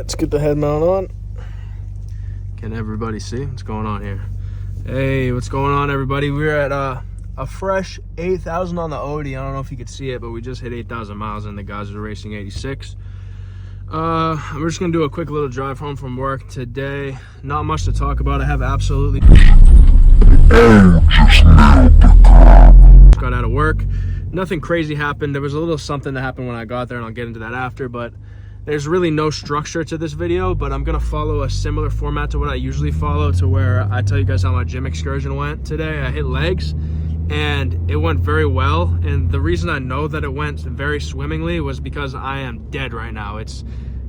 Let's get the head mount on. Can everybody see what's going on here? Hey, what's going on, everybody? We're at a fresh 8,000 on the Odie. I don't know if you could see it, but we just hit 8,000 miles in the GR86. We're just gonna do a quick little drive home from work today. Not much to talk about. I have absolutely got out of work. Nothing crazy happened. There was a little something that happened when I got there, and I'll get into that after, but there's really no structure to this video, but I'm gonna follow a similar format to what I usually follow, to where I tell you guys how my gym excursion went today. I hit legs and it went very well, and the reason I know that it went very swimmingly was because I am dead right now. It's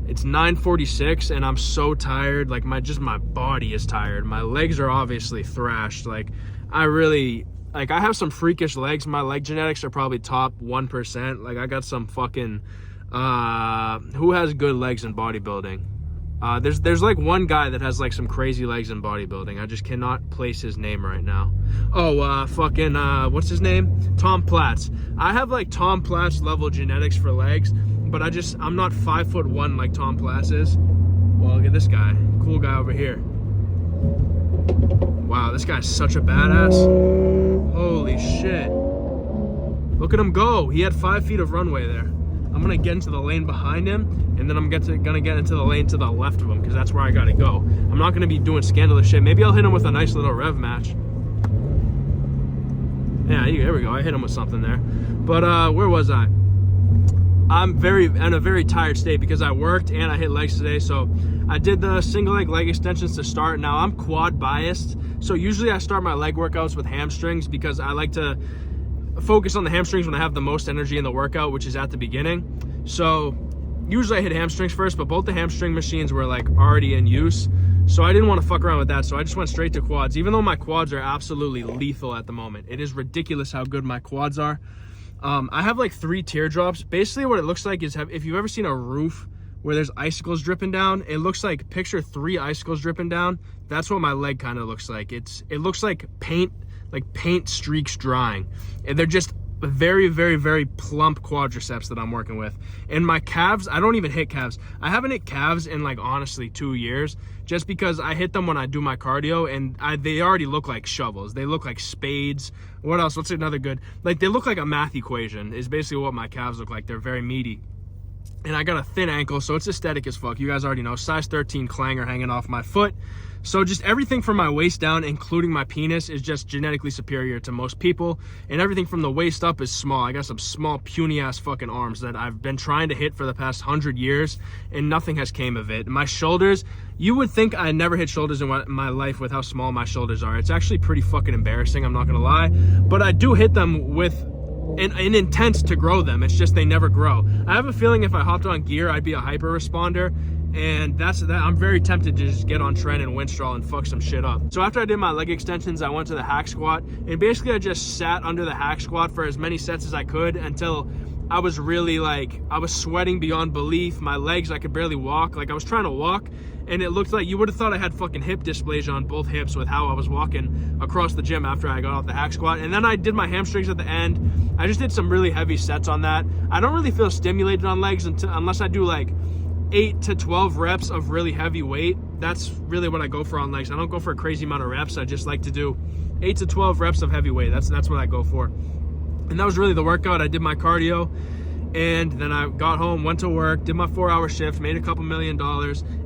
9:46 and I'm so tired. Like my body is tired. My legs are obviously thrashed. Like I have some freakish legs. My leg genetics are probably top 1%. Like I got some fucking who has good legs in bodybuilding? There's like one guy that has like some crazy legs in bodybuilding. I just cannot place his name right now. Oh, what's his name? Tom Platz. I have like Tom Platz level genetics for legs, but I'm not 5'1" like Tom Platz is. Well, look at this guy. Cool guy over here. Wow, this guy's such a badass. Holy shit. Look at him go. He had 5 feet of runway there. I'm gonna get into the lane behind him, and then I'm gonna get into the lane to the left of him, because that's where I gotta go. I'm not gonna be doing scandalous shit. Maybe I'll hit him with a nice little rev match. Yeah, there we go. I hit him with something there. But where was I? I'm in a very tired state because I worked and I hit legs today. So I did the single leg extensions to start. Now I'm quad biased, so usually I start my leg workouts with hamstrings because I like to focus on the hamstrings when I have the most energy in the workout, which is at the beginning. So usually I hit hamstrings first, but both the hamstring machines were like already in use, so I didn't want to fuck around with that, so I just went straight to quads, even though my quads are absolutely lethal at the moment. It is ridiculous how good my quads are. I have like 3 teardrops. Basically what it looks like is, if you've ever seen a roof where there's icicles dripping down, it looks like, picture 3 icicles dripping down. That's what my leg kind of looks like. It looks like paint streaks drying, and they're just very, very, very plump quadriceps that I'm working with. And my calves, I don't even hit calves. I haven't hit calves in like honestly 2 years, just because I hit them when I do my cardio, and they already look like shovels. They look like spades. What else? What's another good? Like they look like a math equation is basically what my calves look like. They're very meaty. And I got a thin ankle, so it's aesthetic as fuck. You guys already know. Size 13 clanger hanging off my foot. So just everything from my waist down, including my penis, is just genetically superior to most people. And everything from the waist up is small. I got some small, puny-ass fucking arms that I've been trying to hit for the past 100 years, and nothing has came of it. My shoulders, you would think I never hit shoulders in my life with how small my shoulders are. It's actually pretty fucking embarrassing, I'm not gonna lie. But I do hit them with an intent to grow them. It's just they never grow. I have a feeling if I hopped on gear, I'd be a hyper responder, and that's that. I'm very tempted to just get on Trent and Winstrol and fuck some shit up. So after I did my leg extensions, I went to the hack squat, and basically I just sat under the hack squat for as many sets as I could until I was really I was sweating beyond belief. My legs, I could barely walk. Like I was trying to walk, and it looked like you would have thought I had fucking hip dysplasia on both hips with how I was walking across the gym after I got off the hack squat. And then I did my hamstrings at the end. I just did some really heavy sets on that. I don't really feel stimulated on legs unless I do like 8 to 12 reps of really heavy weight. That's really what I go for on legs. I don't go for a crazy amount of reps. I just like to do 8 to 12 reps of heavy weight. That's what I go for. And that was really the workout. I did my cardio, and then I got home, went to work, did my 4-hour shift, made a couple $1 million,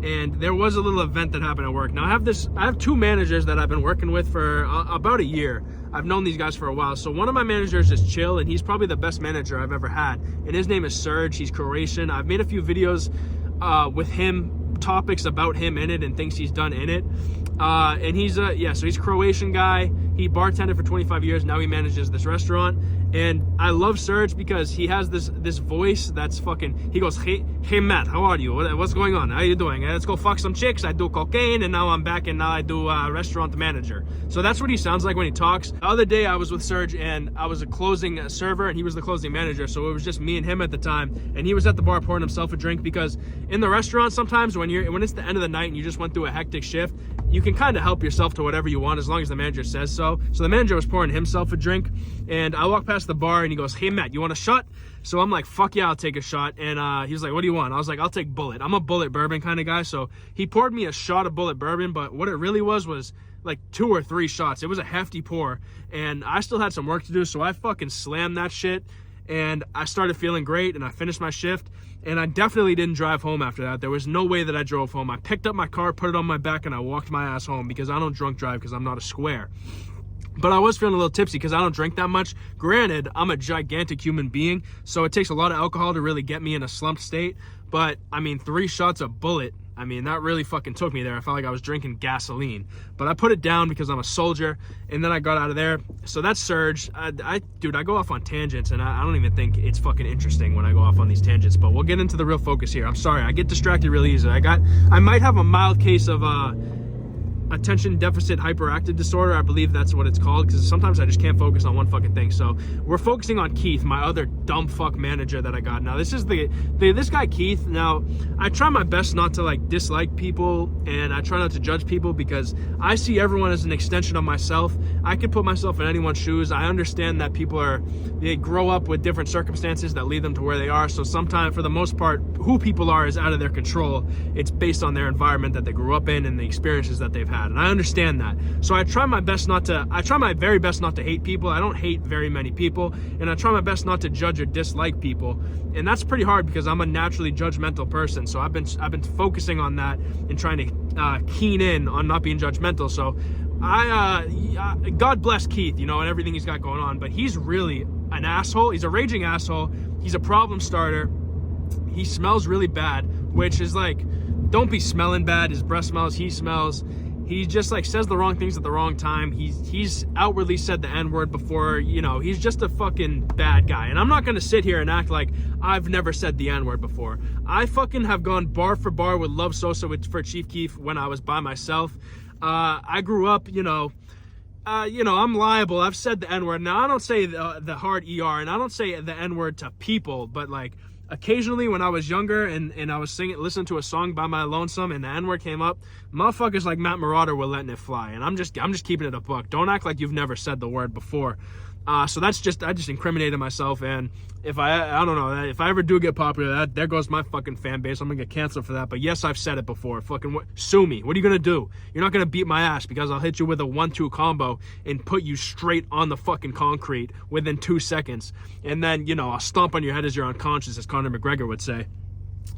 and there was a little event that happened at work. Now I have 2 managers that I've been working with for about a year. I've known these guys for a while. So one of my managers is chill, and he's probably the best manager I've ever had, and his name is Serge. He's Croatian. I've made a few videos with him, topics about him in it and things he's done in it. And he's so he's a Croatian guy. He bartended for 25 years. Now he manages this restaurant. And I love Serge because he has this voice that's fucking, he goes, hey Matt, how are you? What's going on? How you doing? Let's go fuck some chicks. I do cocaine, and now I'm back, and now I do restaurant manager. So that's what he sounds like when he talks. The other day I was with Serge, and I was a closing server, and he was the closing manager. So it was just me and him at the time. And he was at the bar pouring himself a drink, because in the restaurant sometimes when it's the end of the night and you just went through a hectic shift, you can kind of help yourself to whatever you want as long as the manager says so. So the manager was pouring himself a drink, and I walked past the bar, and he goes, hey Matt, you want a shot? So I'm like, fuck yeah, I'll take a shot. And he was like, what do you want? I was like, I'll take Bullet. I'm a Bullet bourbon kind of guy. So he poured me a shot of Bullet bourbon, but what it really was like 2 or 3 shots. It was a hefty pour, and I still had some work to do, so I fucking slammed that shit, and I started feeling great, and I finished my shift, and I definitely didn't drive home after that. There was no way that I drove home. I picked up my car, put it on my back, and I walked my ass home because I don't drunk drive because I'm not a square. But I was feeling a little tipsy because I don't drink that much. Granted, I'm a gigantic human being, so it takes a lot of alcohol to really get me in a slumped state. But, I mean, 3 shots of Bullet, I mean, that really fucking took me there. I felt like I was drinking gasoline. But I put it down because I'm a soldier, and then I got out of there. So that surge, dude, I go off on tangents, and I don't even think it's fucking interesting when I go off on these tangents. But we'll get into the real focus here. I'm sorry, I get distracted really easily. I might have a mild case of attention deficit hyperactive disorder. I believe that's what it's called, because sometimes I just can't focus on one fucking thing. So we're focusing on Keith, my other dumb fuck manager that I got. Now this is this guy Keith. Now I try my best not to like dislike people, and I try not to judge people because I see everyone as an extension of myself. I could put myself in anyone's shoes. I understand that they grow up with different circumstances that lead them to where they are. So sometimes, for the most part, who people are is out of their control. It's based on their environment that they grew up in and the experiences that they've had. And I understand that. So I try my very best not to hate people. I don't hate very many people, and I try my best not to judge or dislike people. And that's pretty hard because I'm a naturally judgmental person. So I've been focusing on that and trying to keen in on not being judgmental. So God bless Keith, and everything he's got going on, but he's really an asshole. He's a raging asshole. He's a problem starter. He smells really bad, which is like, don't be smelling bad. His breath smells, he smells. He just like says the wrong things at the wrong time. He's outwardly said the N-word before, he's just a fucking bad guy. And I'm not gonna sit here and act like I've never said the N-word before. I fucking have gone bar for bar with Love Sosa for Chief Keef when I was by myself. I grew up, I'm liable. I've said the N-word. Now I don't say the hard ER, and I don't say the N-word to people, but like occasionally when I was younger and I was listening to a song by my lonesome and the N-word came up, motherfuckers like Matt Marauder were letting it fly. And I'm just keeping it a buck. Don't act like you've never said the word before. So I just incriminated myself, and if I don't know, if I ever do get popular, there goes my fucking fan base. I'm gonna get canceled for that. But yes, I've said it before. Fucking sue me. What are you gonna do? You're not gonna beat my ass because I'll hit you with a 1-2 combo and put you straight on the fucking concrete within 2 seconds, and then I'll stomp on your head as you're unconscious, as Conor McGregor would say.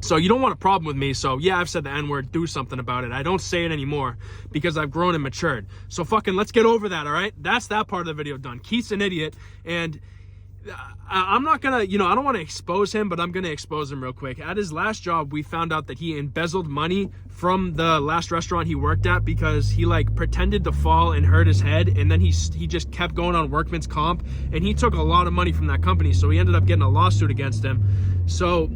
So you don't want a problem with me. So yeah, I've said the N-word, do something about it. I don't say it anymore because I've grown and matured. So fucking let's get over that, all right? That's that part of the video done. Keith's an idiot, and I'm not gonna, I don't want to expose him, but I'm gonna expose him real quick. At his last job, we found out that he embezzled money from the last restaurant he worked at because he like pretended to fall and hurt his head, and then he just kept going on workman's comp, and he took a lot of money from that company, so he ended up getting a lawsuit against him. So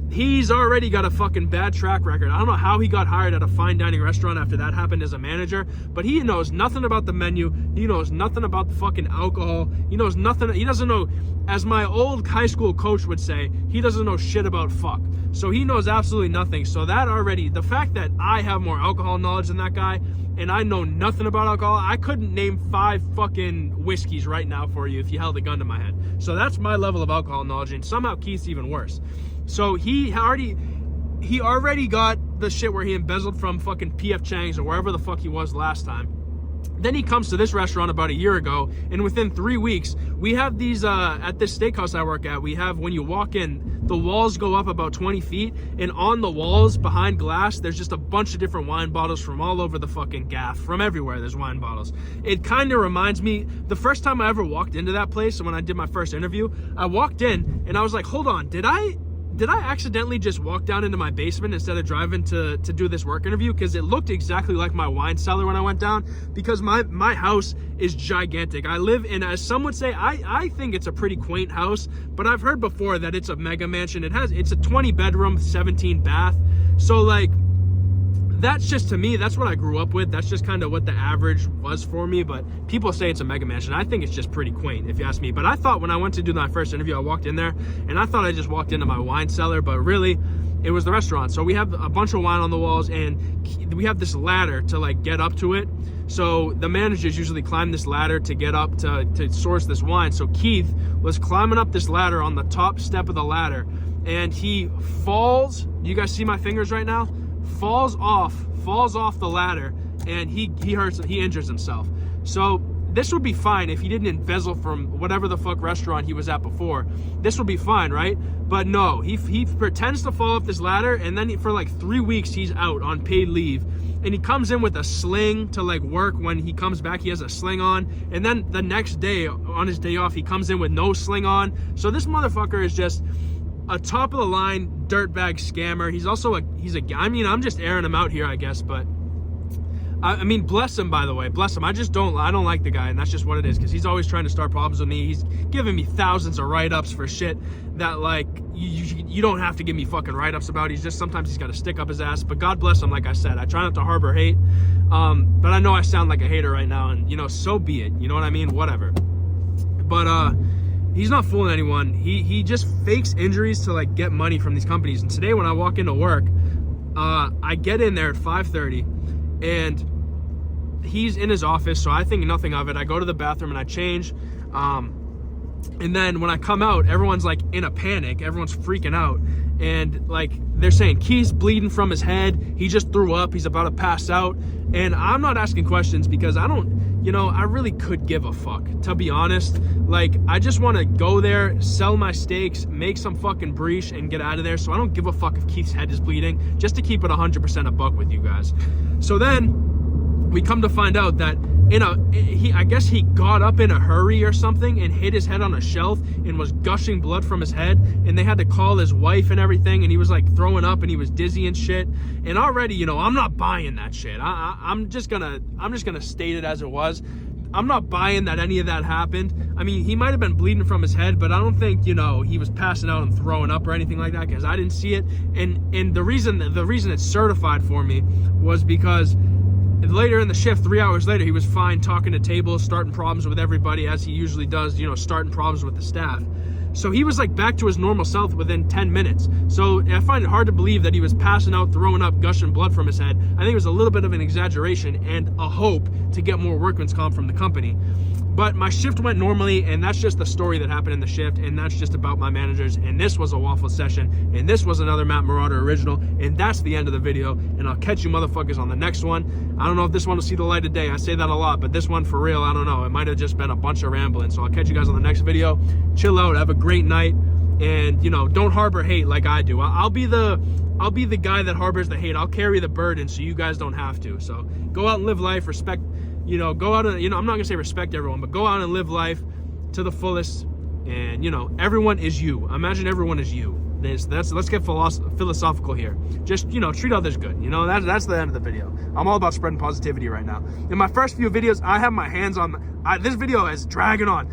he's already got a fucking bad track record. I don't know how he got hired at a fine dining restaurant after that happened as a manager, but he knows nothing about the menu. He knows nothing about the fucking alcohol. He knows nothing. He doesn't know, as my old high school coach would say, he doesn't know shit about fuck. So he knows absolutely nothing. So that already, the fact that I have more alcohol knowledge than that guy, and I know nothing about alcohol, I couldn't name 5 fucking whiskeys right now for you if you held a gun to my head. So that's my level of alcohol knowledge, and somehow Keith's even worse. So he already got the shit where he embezzled from fucking PF Chang's or wherever the fuck he was last time. Then he comes to this restaurant about a year ago, and within 3 weeks, we have these, at this steakhouse I work at, we have, when you walk in, the walls go up about 20 feet, and on the walls, behind glass, there's just a bunch of different wine bottles from all over the fucking gaff. From everywhere, there's wine bottles. It kind of reminds me, the first time I ever walked into that place, when I did my first interview, I walked in, and I was like, hold on, did I accidentally just walk down into my basement instead of driving to do this work interview? Because it looked exactly like my wine cellar when I went down, because my house is gigantic. I live in, as some would say, I think it's a pretty quaint house, but I've heard before that it's a mega mansion. It's a 20 bedroom, 17 bath. So like, that's just, to me, that's what I grew up with. That's just kind of what the average was for me. But people say it's a mega mansion. I think it's just pretty quaint, if you ask me. But I thought when I went to do my first interview, I walked in there and I thought I just walked into my wine cellar. But really, it was the restaurant. So we have a bunch of wine on the walls, and we have this ladder to like get up to it. So the managers usually climb this ladder to get up to source this wine. So Keith was climbing up this ladder on the top step of the ladder, and he falls. You guys see my fingers right now? Falls off the ladder, and he injures himself. So this would be fine if he didn't embezzle from whatever the fuck restaurant he was at before. This would be fine, right? But no, he pretends to fall up this ladder, and then for like 3 weeks he's out on paid leave, and he comes in with a sling to like work. When he comes back, he has a sling on, and then the next day on his day off, he comes in with no sling on. So this motherfucker is just a top of the line dirtbag scammer. He's also I mean, I'm just airing him out here, I guess, but I mean, bless him, by the way, bless him. I don't like the guy, and that's just what it is, because he's always trying to start problems with me. He's giving me thousands of write-ups for shit that, like, you don't have to give me fucking write-ups about. Sometimes he's got to stick up his ass, but God bless him. Like I said, I try not to harbor hate, but I know I sound like a hater right now, and, you know, so be it. You know what I mean? Whatever. But, he's not fooling anyone. He just fakes injuries to, like, get money from these companies. And today when I walk into work, I get in there at 5:30, and he's in his office, so I think nothing of it. I go to the bathroom and I change, and then when I come out, everyone's like in a panic. Everyone's freaking out, and like they're saying Keith's bleeding from his head, he just threw up, he's about to pass out. And I'm not asking questions because I really could give a fuck, to be honest. Like, I just want to go there, sell my steaks, make some fucking breach, and get out of there. So I don't give a fuck if Keith's head is bleeding, just to keep it 100% a buck with you guys. So then we come to find out that I guess he got up in a hurry or something and hit his head on a shelf and was gushing blood from his head, and they had to call his wife and everything, and he was like throwing up and he was dizzy and shit. And already, I'm not buying that shit. I'm just gonna state it as it was. I'm not buying that any of that happened. I mean, he might have been bleeding from his head, but I don't think, he was passing out and throwing up or anything like that, because I didn't see it. And the reason it's certified for me was because later in the shift, 3 hours later, he was fine talking to tables, starting problems with everybody, as he usually does, starting problems with the staff. So he was like back to his normal self within 10 minutes. So I find it hard to believe that he was passing out, throwing up, gushing blood from his head. I think it was a little bit of an exaggeration and a hope to get more workman's comp from the company. But my shift went normally, and that's just the story that happened in the shift, and that's just about my managers. And this was a waffle session, and this was another Matt Marauder original, and that's the end of the video. And I'll catch you motherfuckers on the next one. I don't know if this one will see the light of day. I say that a lot, but this one, for real, I don't know. It might have just been a bunch of rambling. So I'll catch you guys on the next video. Chill out, have a great night, and don't harbor hate like I do. I'll be the guy that harbors the hate. I'll carry the burden so you guys don't have to. So go out and live life, respect. Go out and, I'm not gonna say respect everyone, but go out and live life to the fullest. And, everyone is you. Imagine everyone is you. Let's get philosophical here. Just, treat others good. That's the end of the video. I'm all about spreading positivity right now. In my first few videos, I have my hands on, this video is dragging on.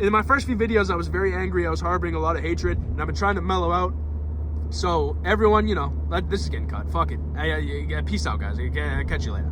In my first few videos, I was very angry. I was harboring a lot of hatred, and I've been trying to mellow out. So everyone, this is getting cut. Fuck it. Peace out, guys. I'll catch you later.